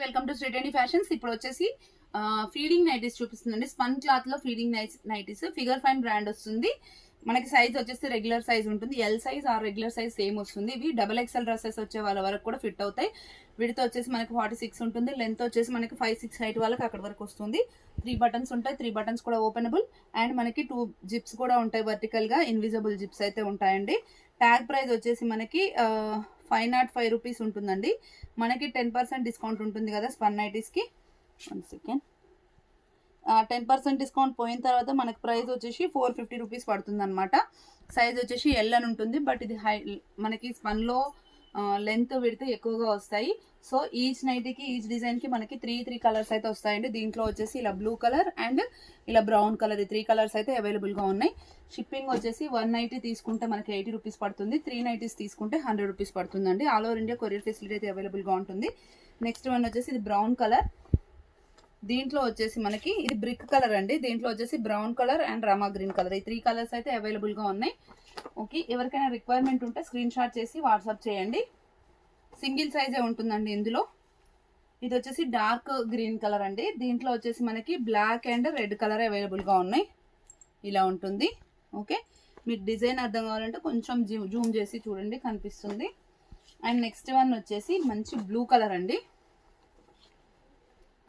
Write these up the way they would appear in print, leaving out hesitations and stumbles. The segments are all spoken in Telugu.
Welcome to శ్రీటెని fashions. ఇప్పుడు వచ్చేసి ఫీడింగ్ నైటీస్ చూపిస్తుందండి. స్పన్ క్లాత్ లో feeding nighties figure fine brand వస్తుంది. మనకి సైజ్ వచ్చేసి రెగ్యులర్ సైజ్ ఉంటుంది. L size are regular size same వస్తుంది. ఇవి XXL డ్రెస్సెస్ వచ్చే వాళ్ళ వరకు కూడా ఫిట్ అవుతాయి. వీటితో వచ్చేసి మనకి 46 ఉంటుంది. లెంత్ వచ్చేసి మనకి 5'6" హైట్ వాళ్ళకి అక్కడ వరకు వస్తుంది. 3 బటన్స్ ఉంటాయి. 3 బటన్స్ కూడా ఓపెనబుల్ అండ్ మనకి 2 జిప్స్ కూడా ఉంటాయి. వర్టికల్ గా ఇన్విజిబుల్ జిప్స్ అయితే ఉంటాయండి. ట్యాగ్ ప్రైస్ వచ్చేసి మనకి 505 రూపీస్ ఉంటుందండి. మనకి 10% డిస్కౌంట్ ఉంటుంది కదా స్పన్ నైటీస్ కి. 1 సెకండ్. 10% డిస్కౌంట్ పోయిన తర్వాత మనకి ప్రైస్ వచ్చేసి 450 రూపీస్ పడుతుంది అనమాట. సైజ్ వచ్చేసి ఎల్ అని ఉంటుంది. బట్ ఇది మనకి స్పన్ లో లెంత్ విడితే ఎక్కువగా వస్తాయి. సో ఈచ్ నైటీకి ఈచ్ డిజైన్ కి మనకి 3 కలర్స్ అయితే వస్తాయండి. దీంట్లో వచ్చేసి ఇలా బ్లూ కలర్ అండ్ ఇలా బ్రౌన్ కలర్, ఈ 3 కలర్స్ అయితే అవైలబుల్ గా ఉన్నాయి. షిప్పింగ్ వచ్చేసి 1 నైటీ తీసుకుంటే మనకి 80 రూపీస్ పడుతుంది. 3 నైటీస్ తీసుకుంటే 100 రూపీస్ పడుతుందండి. All over India courier facility అయితే అవైలబుల్ గా ఉంటుంది. నెక్స్ట్ వన్ వచ్చేసి ఇది బ్రౌన్ కలర్. దీంట్లో వచ్చేసి మనకి ఇది బ్రిక్ కలర్ అండి. దీంట్లో వచ్చేసి brown colour and Rama green colour, ఈ 3 కలర్స్ అయితే అవైలబుల్ గా ఉన్నాయి. ఓకే, ఎవరికైనా రిక్వైర్మెంట్ ఉంటే స్క్రీన్ షాట్ చేసి వాట్సాప్ చేయండి. సింగిల్ సైజే ఉంటుందండి ఇందులో. ఇది వచ్చేసి డార్క్ గ్రీన్ కలర్ అండి. దీంట్లో వచ్చేసి మనకి black and red colour available గా ఉన్నాయి. ఇలా ఉంటుంది. ఓకే, మీకు డిజైన్ అర్థం కావాలంటే కొంచెం జూమ్ చేసి చూడండి, కనిపిస్తుంది. అండ్ నెక్స్ట్ వన్ వచ్చేసి మంచి బ్లూ కలర్ అండి.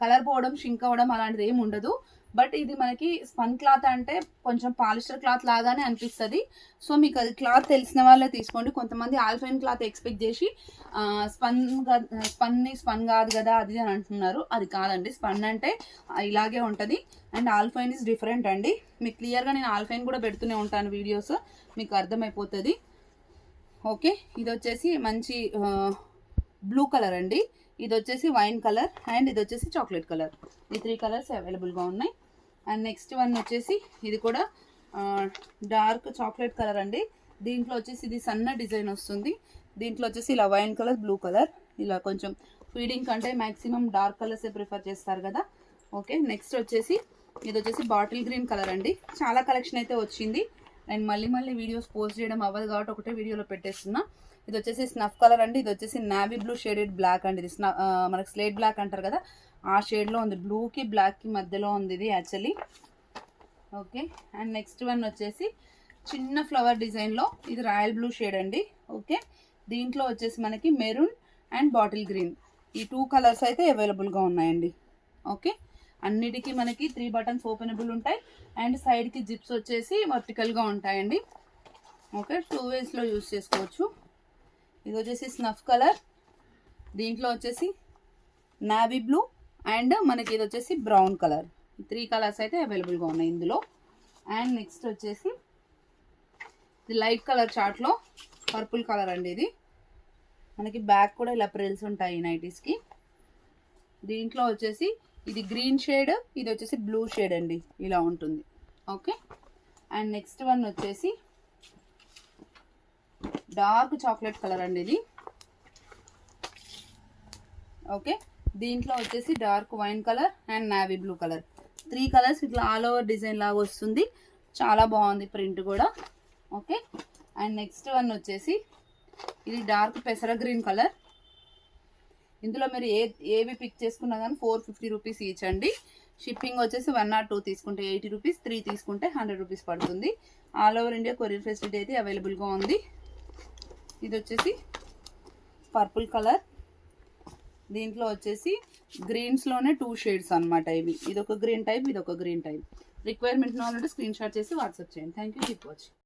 కలర్ పోవడం, షింక్ అవ్వడం అలాంటిది ఏమి ఉండదు. బట్ ఇది మనకి స్పన్ క్లాత్ అంటే కొంచెం పాలిస్టర్ క్లాత్ లాగానే అనిపిస్తుంది. సో మీకు అది క్లాత్ తెలిసిన వాళ్ళే తీసుకోండి. కొంతమంది ఆల్ఫైన్ క్లాత్ ఎక్స్పెక్ట్ చేసి స్పన్ కాదు కదా అది అని అంటున్నారు. అది కాదండి, స్పన్ అంటే ఇలాగే ఉంటుంది. అండ్ ఆల్ఫైన్ ఇస్ డిఫరెంట్ అండి. మీకు క్లియర్గా నేను ఆల్ఫైన్ కూడా పెడుతూనే ఉంటాను వీడియోస్, మీకు అర్థమైపోతుంది. ఓకే, ఇది వచ్చేసి మంచి బ్లూ కలర్ అండి. ఇది వచ్చేసి వైన్ కలర్ అండ్ ఇది వచ్చేసి చాక్లెట్ కలర్, ఈ 3 కలర్స్ అవైలబుల్గా ఉన్నాయి. అండ్ నెక్స్ట్ వన్ వచ్చేసి ఇది కూడా డార్క్ చాక్లెట్ కలర్ అండి. దీంట్లో వచ్చేసి ఇది సన్న డిజైన్ వస్తుంది. దీంట్లో వచ్చేసి ఇలా వైన్ కలర్, బ్లూ కలర్, ఇలా కొంచెం ఫీడింగ్ కంటే మ్యాక్సిమం డార్క్ కలర్సే ప్రిఫర్ చేస్తారు కదా. ఓకే, నెక్స్ట్ వచ్చేసి ఇది వచ్చేసి బాటిల్ గ్రీన్ కలర్ అండి. చాలా కలెక్షన్ అయితే వచ్చింది. అండ్ మళ్ళీ వీడియోస్ పోస్ట్ చేయడం అవ్వదు కాబట్టి ఒకటే వీడియోలో పెట్టేస్తున్నా. ఇది వచ్చేసి స్నఫ్ కలర్ అండి. ఇది వచ్చేసి నావీ బ్లూ షేడెడ్ బ్లాక్ అండి. ఇది మనకి స్లేట్ బ్లాక్ అంటారు కదా, ఆ షేడ్లో ఉంది. బ్లూకి బ్లాక్కి మధ్యలో ఉంది ఇది actually. Okay, and next one వచ్చేసి చిన్న ఫ్లవర్ డిజైన్లో, ఇది రాయల్ బ్లూ షేడ్ అండి. ఓకే, దీంట్లో వచ్చేసి మనకి మెరూన్ అండ్ బాటిల్ గ్రీన్, ఈ 2 కలర్స్ అయితే అవైలబుల్గా ఉన్నాయండి. ఓకే, అన్నిటికీ మనకి 3 బటన్స్ ఓపెనబుల్ ఉంటాయి. అండ్ సైడ్కి జిప్స్ వచ్చేసి వర్టికల్గా ఉంటాయండి. ఓకే, 2 వేస్లో యూజ్ చేసుకోవచ్చు. ఇది వచ్చేసి స్నఫ్ కలర్. దీంట్లో వచ్చేసి నావీ బ్లూ అండ్ మనకి ఇది వచ్చేసి బ్రౌన్ కలర్, 3 కలర్స్ అయితే అవైలబుల్గా ఉన్నాయి ఇందులో. అండ్ నెక్స్ట్ వచ్చేసి ఇది లైట్ కలర్ చార్ట్లో పర్పుల్ కలర్ అండి. ఇది మనకి బ్యాక్ కూడా ఇలా ప్రిల్స్ ఉంటాయి నైటీస్కి. దీంట్లో వచ్చేసి ఇది గ్రీన్ షేడ్, ఇది వచ్చేసి బ్లూ షేడ్ అండి, ఇలా ఉంటుంది. ఓకే, అండ్ నెక్స్ట్ వన్ వచ్చేసి డార్క్ చాక్లెట్ కలర్ అండి ఇది. ఓకే, దీంట్లో వచ్చేసి dark wine colour and navy blue colour, 3 colours ఇట్లా ఆల్ ఓవర్ డిజైన్ లాగా వస్తుంది. చాలా బాగుంది ప్రింట్ కూడా. ఓకే, అండ్ నెక్స్ట్ వన్ వచ్చేసి ఇది డార్క్ పెసర గ్రీన్ కలర్. ఇందులో మీరు ఏవి పిక్ చేసుకున్నా కానీ 450 రూపీస్ ఈచ్ అండి. షిప్పింగ్ వచ్చేసి 1 or 2 తీసుకుంటే 80 రూపీస్, 3 తీసుకుంటే 100 రూపీస్ పడుతుంది. All over India courier facility అయితే అవైలబుల్గా ఉంది. ఇది వచ్చేసి పర్పుల్ కలర్. దీంట్లో వచ్చేసి గ్రీన్స్లోనే 2 షేడ్స్ అనమాట ఇవి. ఇది ఒక గ్రీన్ టైప్, ఇది ఒక గ్రీన్ టైప్. రిక్వైర్మెంట్ ఉన్నవాళ్ళు స్క్రీన్ షాట్ చేసి వాట్సాప్ చేయండి. Thank you, keep watching.